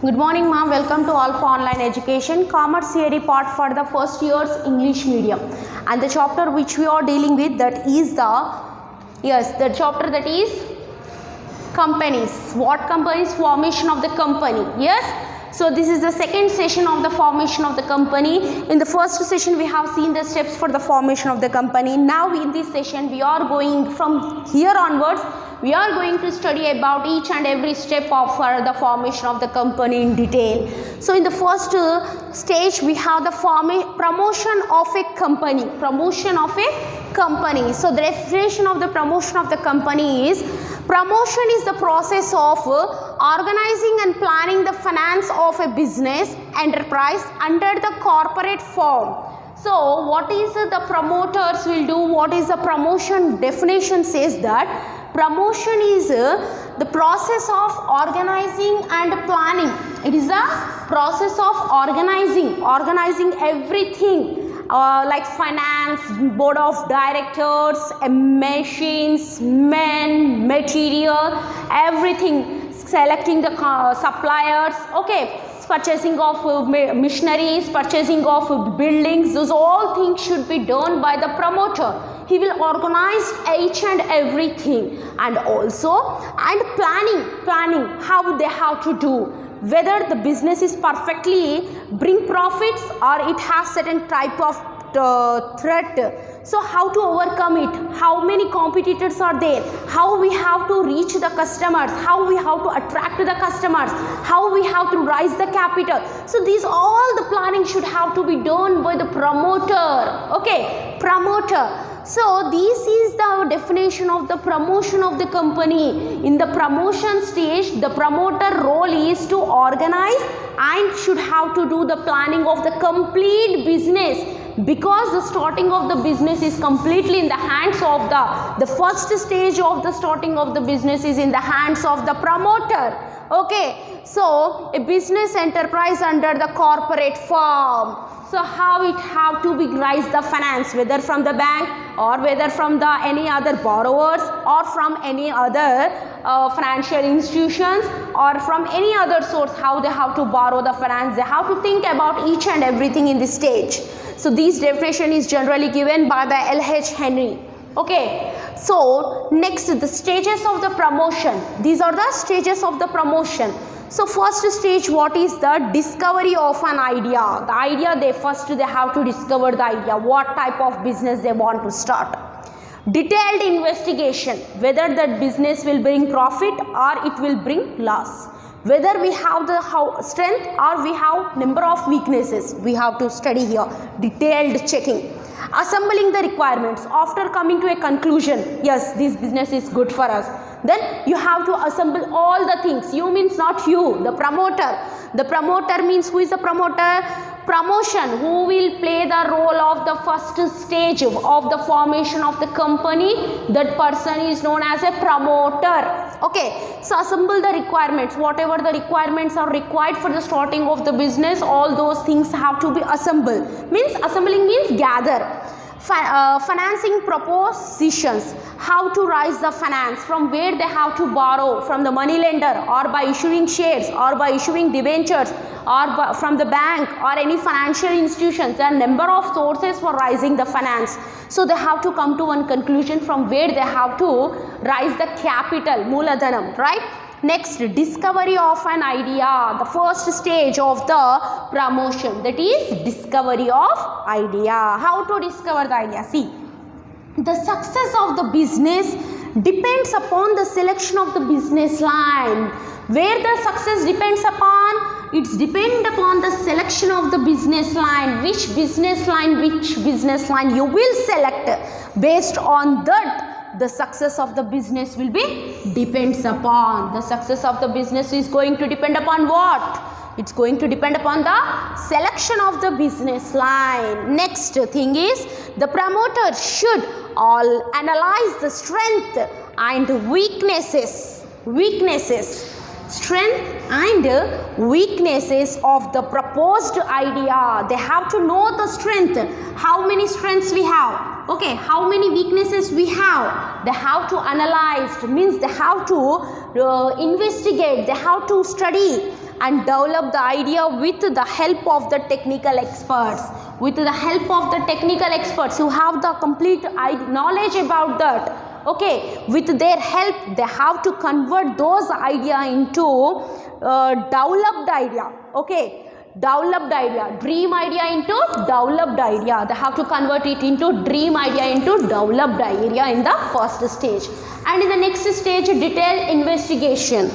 Good morning, ma'am. Welcome to Alpha Online Education, Commerce Theory part for the first year's English medium. And the chapter which we are dealing with, that is the chapter that is companies. What companies? Formation of the company. Yes. So this is the second session of the formation of the company. In the first session we have seen the steps for the formation of the company. Now in this session we are going from here onwards, we are going to study about each and every step of the formation of the company in detail. So in the first stage we have the promotion of a company. Promotion of a company. So the definition of the promotion of the company is: promotion is the process of organizing and planning the finance of a business enterprise under the corporate form. So what is the promoters will do? What is the promotion? Definition says that promotion is the process of organizing and planning. It is the process of organizing everything. Like finance, board of directors, machines, men, material, everything, selecting the suppliers, okay, purchasing of machineries, purchasing of buildings, those all things should be done by the promoter. He will organize each and everything, and also planning how they have to do, whether the business is perfectly bring profits or it has certain type of threat. So how to overcome it, how many competitors are there, how we have to reach the customers, how we have to attract the customers, how we have to raise the capital. So these all the planning should have to be done by the promoter. Okay, promoter. So this is the definition of the promotion of the company. In the promotion stage, the promoter role is to organize and should have to do the planning of the complete business, because the starting of the business is completely in the hands of the first stage of the starting of the business is in the hands of the promoter. Okay, so a business enterprise under the corporate form. So how it have to be raise the finance, whether from the bank or whether from the any other borrowers or from any other financial institutions or from any other source, how they have to borrow the finance. They have to think about each and everything in this stage. So this definition is generally given by the L.H. Henry. Okay, so next, the stages of the promotion. These are the stages of the promotion. So first stage, what is the discovery of an idea? The idea, they have to discover the idea, what type of business they want to start. Detailed investigation, whether that business will bring profit or it will bring loss, whether we have the strength or we have number of weaknesses, we have to study here. Detailed checking. Assembling the requirements, after coming to a conclusion, yes, this business is good for us, then you have to assemble all the things. You means not you, the promoter. The promoter means, who is the promoter? Promotion, who will play the role of the first stage of the formation of the company. That person is known as a promoter. Okay, so assemble the requirements. Whatever the requirements are required for the starting of the business, all those things have to be assembled. Means assembling means gather. Financing propositions, how to raise the finance, from where they have to borrow, from the money lender or by issuing shares or by issuing debentures or from the bank or any financial institutions. There are number of sources for raising the finance. So they have to come to one conclusion from where they have to raise the capital, Mooladhanam, right? Next, discovery of an idea, the first stage of the promotion, that is discovery of idea. How to discover the idea? See, the success of the business depends upon the selection of the business line. Where the success depends upon? It's depend upon the selection of the business line. Which business line you will select, based on that the success of the business will be depends upon. The success of the business is going to depend upon what? It's going to depend upon the selection of the business line. Next thing is, the promoter should all analyze the strength and weaknesses, strength and weaknesses of the proposed idea. They have to know the strength, how many strengths we have, okay, how many weaknesses we have. They have to analyze, means they have to investigate, they have to study and develop the idea with the help of the technical experts. With the help of the technical experts, you have the complete knowledge about that. Okay, with their help, they have to convert those idea into developed idea. Okay, developed idea, dream idea into developed idea. They have to convert it into dream idea into developed idea in the first stage. And in the next stage, detailed investigation.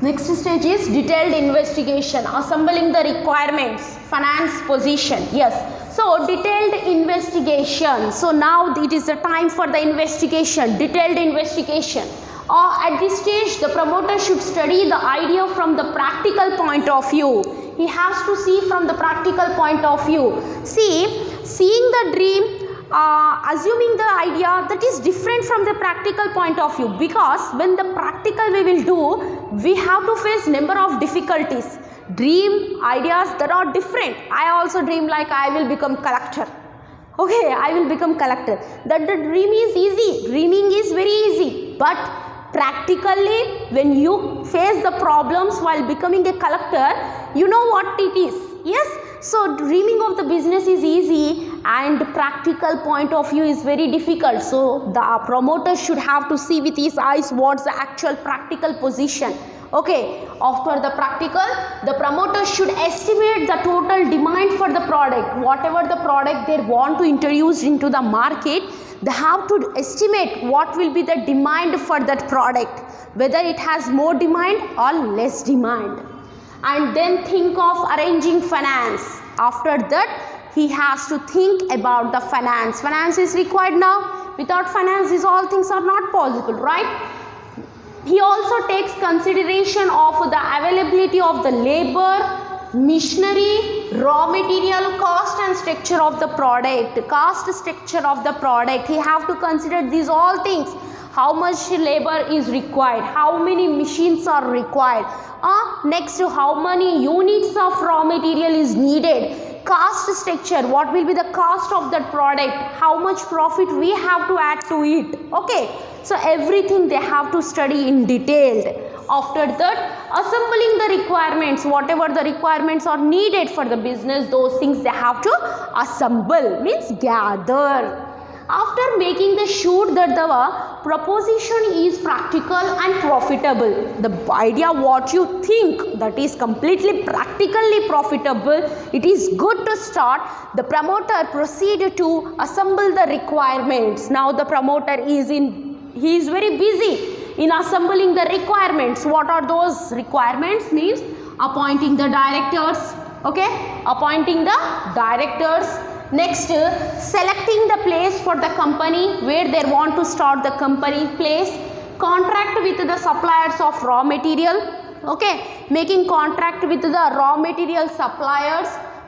Next stage is detailed investigation, assembling the requirements, finance position. Yes, so detailed investigation. So now it is the time for the investigation, detailed investigation. At this stage, the promoter should study the idea from the practical point of view. He has to see from the practical point of view. See, seeing the dream, assuming the idea, that is different from the practical point of view, because when the practical we will do, we have to face number of difficulties. Dream ideas that are different. I also dream like I will become collector. Okay, I will become collector. That the dream is easy. Dreaming is very easy. But practically, when you face the problems while becoming a collector, you know what it is. Yes. So dreaming of the business is easy and practical point of view is very difficult. So the promoter should have to see with his eyes what's the actual practical position. Okay, after the practical, the promoter should estimate the total demand for the product. Whatever the product they want to introduce into the market, they have to estimate what will be the demand for that product, whether it has more demand or less demand. And then think of arranging finance. After that, he has to think about the finance. Finance is required now. Without finance, these all things are not possible, right? He also takes consideration of the availability of the labor, machinery, raw material, cost and structure of the product. Cost structure of the product. He have to consider these all things. How much labor is required, how many machines are required, next to how many units of raw material is needed, cost structure, what will be the cost of that product, how much profit we have to add to it. Okay, so everything they have to study in detail. After that, assembling the requirements, whatever the requirements are needed for the business, those things they have to assemble, means gather. After making the sure that the proposition is practical and profitable, the idea what you think that is completely practically profitable, it is good to start. The promoter proceed to assemble the requirements. Now the promoter he is very busy in assembling the requirements. What are those requirements? Means appointing the directors. Okay, appointing the directors. Next, selecting the place for the company where they want to start the company place, contract with the suppliers of raw material, okay, making contract with the raw material suppliers,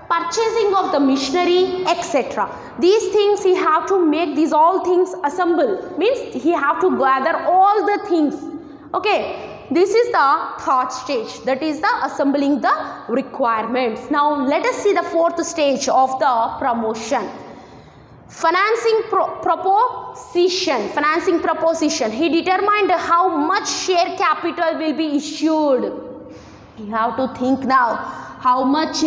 purchasing of the machinery, etc. These things he have to make these all things assemble, means he have to gather all the things, okay. This is the third stage, that is the assembling the requirements. Now let us see the fourth stage of the promotion. Financing proposition. Financing proposition. He determined how much share capital will be issued. You have to think now how much,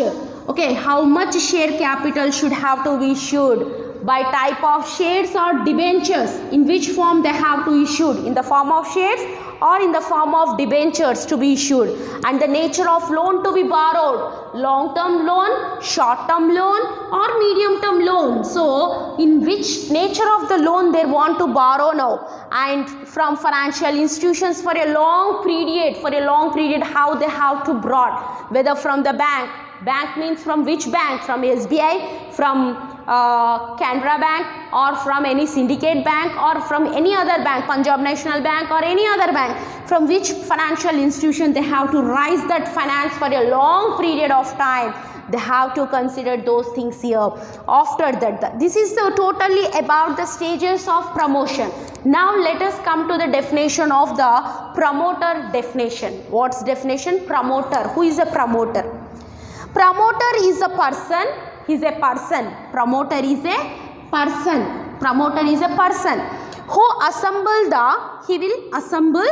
okay, how much share capital should have to be issued, by type of shares or debentures, in which form they have to issued, in the form of shares or in the form of debentures to be issued, and the nature of loan to be borrowed, long term loan, short term loan or medium term loan. So in which nature of the loan they want to borrow now, and from financial institutions for a long period, how they have to borrow, whether from the bank means from which bank, from SBI, from Canara Bank, or from any syndicate bank, or from any other bank, Punjab National Bank or any other bank, from which financial institution they have to raise that finance for a long period of time. They have to consider those things here. After that, this is totally about the stages of promotion. Now let us come to the definition of the promoter definition. What's definition? Promoter. Who is a promoter? Promoter is a person. He is a person. Promoter is a person. Promoter is a person who he will assemble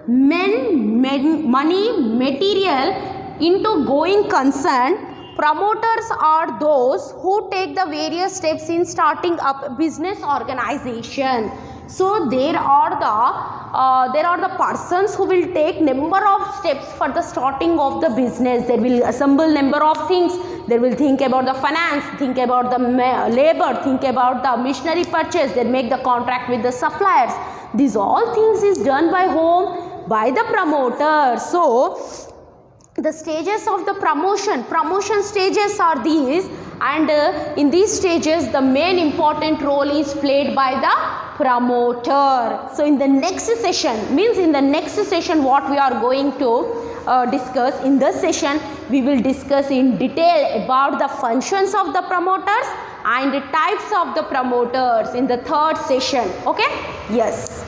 money, material into going concern. Promoters are those who take the various steps in starting up a business organization. So there are the persons who will take number of steps for the starting of the business. They will assemble number of things. They will think about the finance, think about the labor, think about the machinery purchase. They make the contract with the suppliers. These all things is done by whom? By the promoter. So the stages of the promotion stages are these, and in these stages the main important role is played by the promoter. So in the next session, what we are going to discuss in this session, we will discuss in detail about the functions of the promoters and the types of the promoters in the third session. Okay, yes.